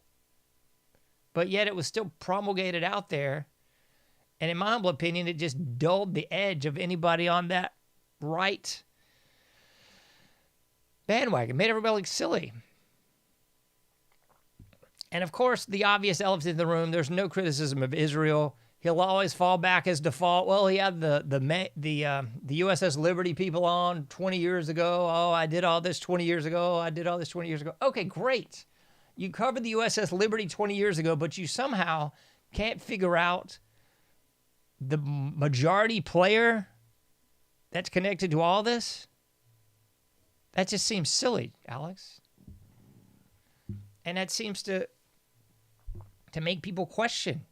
Speaker 3: But yet it was still promulgated out there. And in my humble opinion, it just dulled the edge of anybody on that right bandwagon. Made everybody look silly. And of course, the obvious elephant in the room, there's no criticism of Israel. He'll always fall back as default. Well, he had the USS Liberty people on 20 years ago. Oh, I did all this 20 years ago. I did all this 20 years ago. Okay, great. You covered the USS Liberty 20 years ago, but you somehow can't figure out the majority player that's connected to all this. That just seems silly, Alex. And that seems to make people question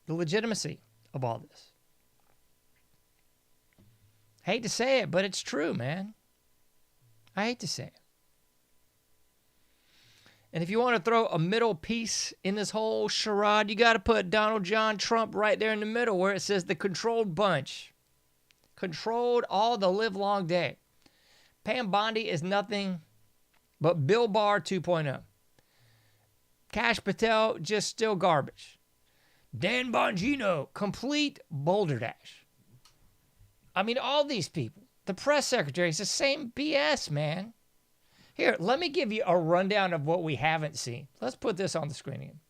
Speaker 3: the legitimacy of all this. Hate to say it, but it's true, man. I hate to say it. And if you want to throw a middle piece in this whole charade, you got to put Donald John Trump right there in the middle where it says the controlled bunch. Controlled all the live long day. Pam Bondi is nothing but Bill Barr 2.0. Kash Patel, just still garbage. Dan Bongino, complete boulder dash. I mean, all these people. The press secretary is the same BS, man. Here, let me give you a rundown of what we haven't seen. Let's put this on the screen again.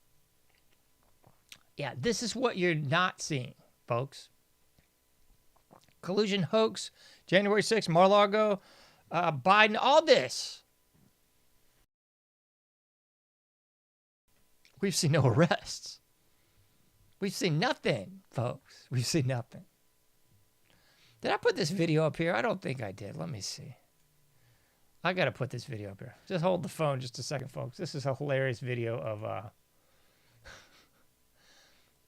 Speaker 3: Yeah, this is what you're not seeing, folks. Collusion hoax, January 6th, Mar-a-Lago, Biden, all this. We've seen no arrests. We've seen nothing, folks. We've seen nothing. Did I put this video up here? I don't think I did. Let me see. I got to put this video up here. Just hold the phone just a second, folks. This is a hilarious video of...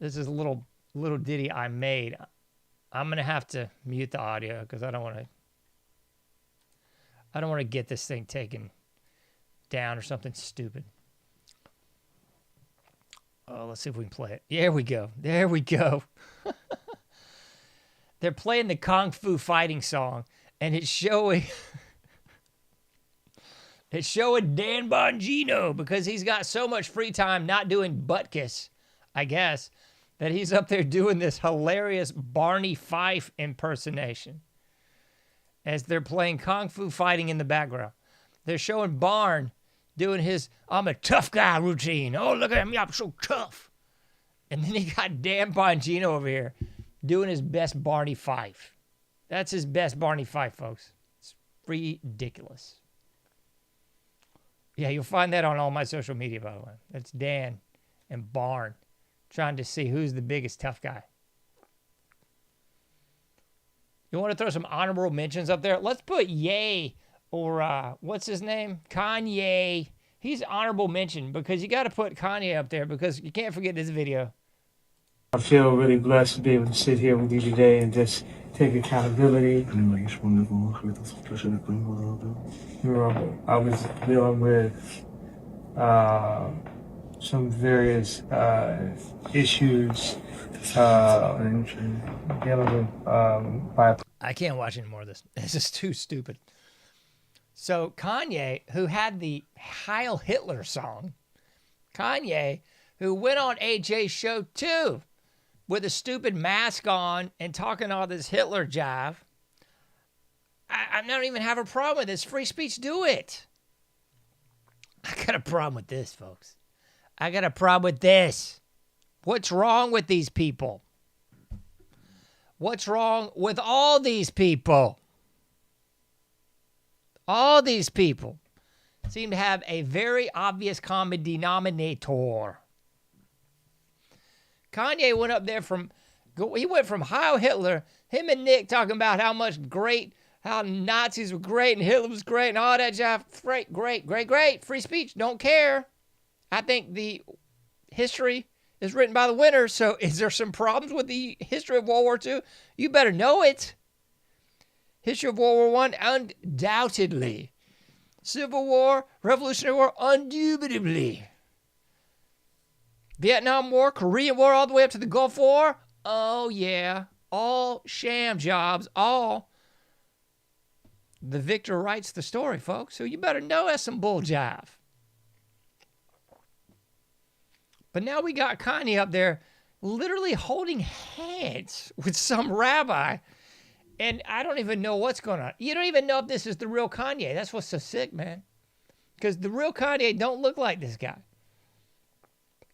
Speaker 3: this is a little ditty I made. I'm going to have to mute the audio because I don't want to get this thing taken down or something stupid. Oh, let's see if we can play it. There we go. There we go. They're playing the Kung Fu fighting song, and it's showing Dan Bongino because he's got so much free time not doing butt kiss, I guess, that he's up there doing this hilarious Barney Fife impersonation as they're playing Kung Fu fighting in the background. They're showing Barn doing his I'm a tough guy routine. Oh, look at me, I'm so tough. And then he got Dan Bongino over here doing his best Barney Fife. That's his best Barney Fife, folks. It's ridiculous. Yeah, you'll find that on all my social media, by the way. That's Dan and Barn trying to see who's the biggest tough guy. You want to throw some honorable mentions up there? Let's put Ye or what's his name? Kanye. He's honorable mention because you got to put Kanye up there because you can't forget this video.
Speaker 8: I feel really blessed to be able to sit here with you today and just take accountability. I was dealing with some various issues dealing with bipolar.
Speaker 3: I can't watch any more of this. This is too stupid. So Kanye, who had the Heil Hitler song, Kanye, who went on AJ's show too, with a stupid mask on and talking all this Hitler jive. I don't even have a problem with this. Free speech, do it. I got a problem with this, folks. I got a problem with this. What's wrong with these people? What's wrong with all these people? All these people seem to have a very obvious common denominator. Kanye went up there he went from Heil Hitler, him and Nick talking about how Nazis were great and Hitler was great and all that jive. Great. Free speech, don't care. I think the history is written by the winners, so is there some problems with the history of World War II? You better know it. History of World War I, undoubtedly. Civil War, Revolutionary War, undoubtedly. Vietnam War, Korean War, all the way up to the Gulf War. Oh, yeah. All sham jobs, all. The victor writes the story, folks. So you better know that's some bull jive. But now we got Kanye up there literally holding hands with some rabbi. And I don't even know what's going on. You don't even know if this is the real Kanye. That's what's so sick, man. Because the real Kanye don't look like this guy.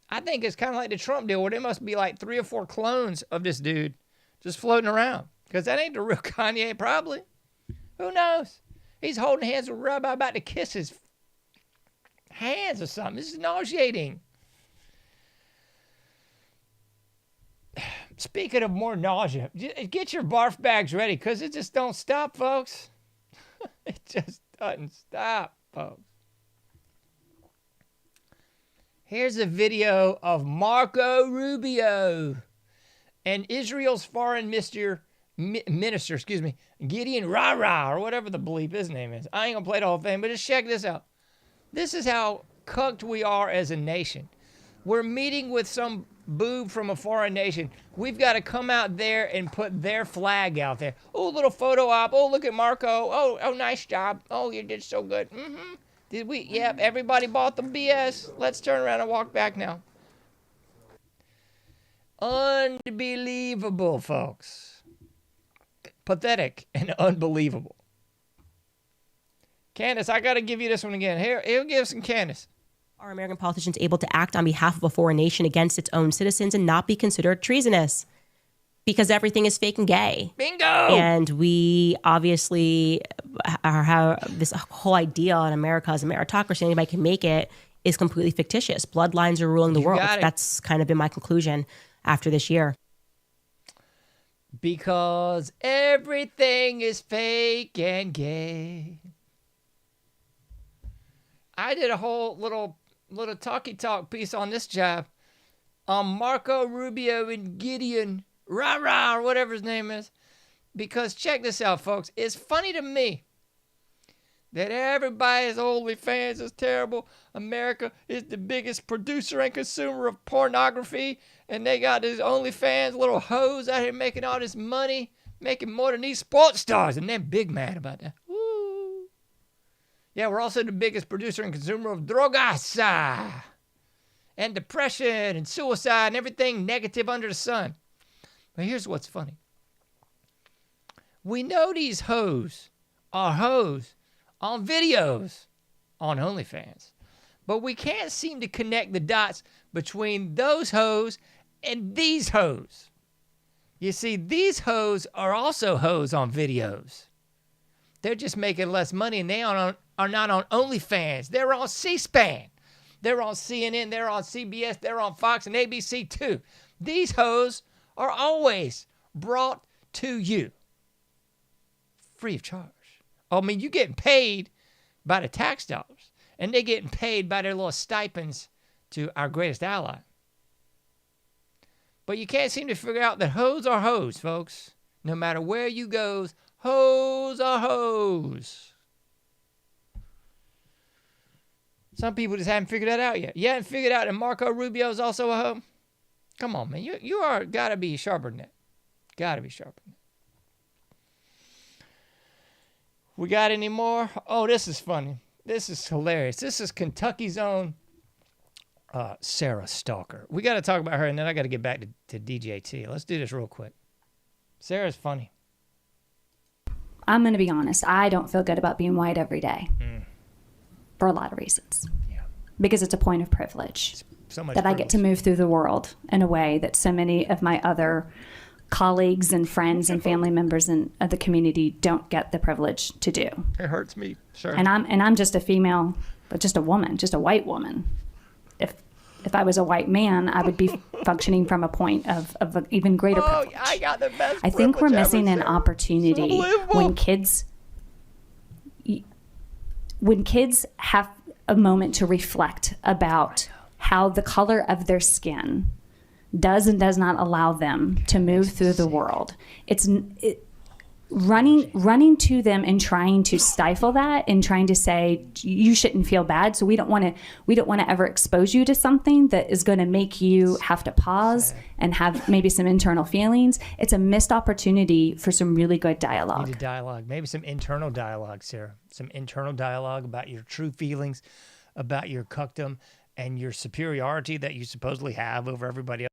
Speaker 3: I think it's kind of like the Trump deal where there must be like 3 or 4 clones of this dude just floating around. Because that ain't the real Kanye, probably. Who knows? He's holding hands with a rabbi about to kiss his hands or something. This is nauseating. Speaking of more nausea, get your barf bags ready because it just don't stop, folks. It just doesn't stop, folks. Here's a video of Marco Rubio and Israel's foreign minister, Gideon Rara, or whatever the bleep his name is. I ain't gonna play the whole thing, but just check this out. This is how cucked we are as a nation. We're meeting with some boob from a foreign nation. We've got to come out there and put their flag out there. Oh, little photo op. Oh, look at Marco. Oh, nice job. Oh, you did so good. Mm-hmm. Did we? Yep, everybody bought the BS. Let's turn around and walk back now. Unbelievable, folks. Pathetic and unbelievable. Candace, I got to give you this one again. Here give some Candace.
Speaker 9: Are American politicians able to act on behalf of a foreign nation against its own citizens and not be considered treasonous? Because everything is fake and gay.
Speaker 3: Bingo!
Speaker 9: And we obviously have this whole idea in America as a meritocracy, anybody can make it, is completely fictitious. Bloodlines are ruling the world. That's kind of been my conclusion after this year.
Speaker 3: Because everything is fake and gay. I did a whole little talk piece on this job on Marco Rubio and Gideon Rah-Rah, or whatever his name is. Because check this out, folks. It's funny to me that everybody's OnlyFans is terrible. America is the biggest producer and consumer of pornography. And they got these OnlyFans little hoes out here making all this money, making more than these sports stars. And they're big mad about that. Woo. Yeah, we're also the biggest producer and consumer of drogas and depression and suicide and everything negative under the sun. But here's what's funny. We know these hoes are hoes on videos on OnlyFans, but we can't seem to connect the dots between those hoes and these hoes. You see, these hoes are also hoes on videos. They're just making less money, and they are not on OnlyFans. They're on C-SPAN. They're on CNN. They're on CBS. They're on Fox and ABC too. These hoes are always brought to you free of charge. I mean, you getting paid by the tax dollars, and they getting paid by their little stipends to our greatest ally. But you can't seem to figure out that hoes are hoes, folks. No matter where you goes, hoes are hoes. Some people just haven't figured that out yet. You haven't figured out that Marco Rubio is also a hoe? Come on, man. You are got to be sharper than that. Got to be sharper than that. We got any more? Oh, this is funny. This is hilarious. This is Kentucky's own Sarah Stalker. We got to talk about her, and then I got to get back to DJT. Let's do this real quick. Sarah's funny.
Speaker 10: I'm going to be honest. I don't feel good about being white every day for a lot of reasons.
Speaker 3: Yeah.
Speaker 10: Because it's a point of privilege
Speaker 3: So much
Speaker 10: that I get to move through the world in a way that so many of my other colleagues and friends and family members in the community don't get the privilege to do.
Speaker 3: It hurts me, sure.
Speaker 10: And I'm just a female, but just a woman, just a white woman. If I was a white man, I would be functioning from a point of an even greater privilege.
Speaker 3: I got the best
Speaker 10: I think we're
Speaker 3: privilege
Speaker 10: missing
Speaker 3: ever,
Speaker 10: an
Speaker 3: Sarah.
Speaker 10: opportunity
Speaker 3: It's unbelievable.
Speaker 10: when kids have a moment to reflect about how the color of their skin does and does not allow them to move through the world. Running to them and trying to stifle that and trying to say you shouldn't feel bad. So we don't want to ever expose you to something that is going to make you have to pause and have maybe some internal feelings. It's a missed opportunity for some really good dialogue.
Speaker 3: Need a dialogue, maybe some internal dialogue, Sarah. Some internal dialogue about your true feelings, about your cuckdom and your superiority that you supposedly have over everybody else.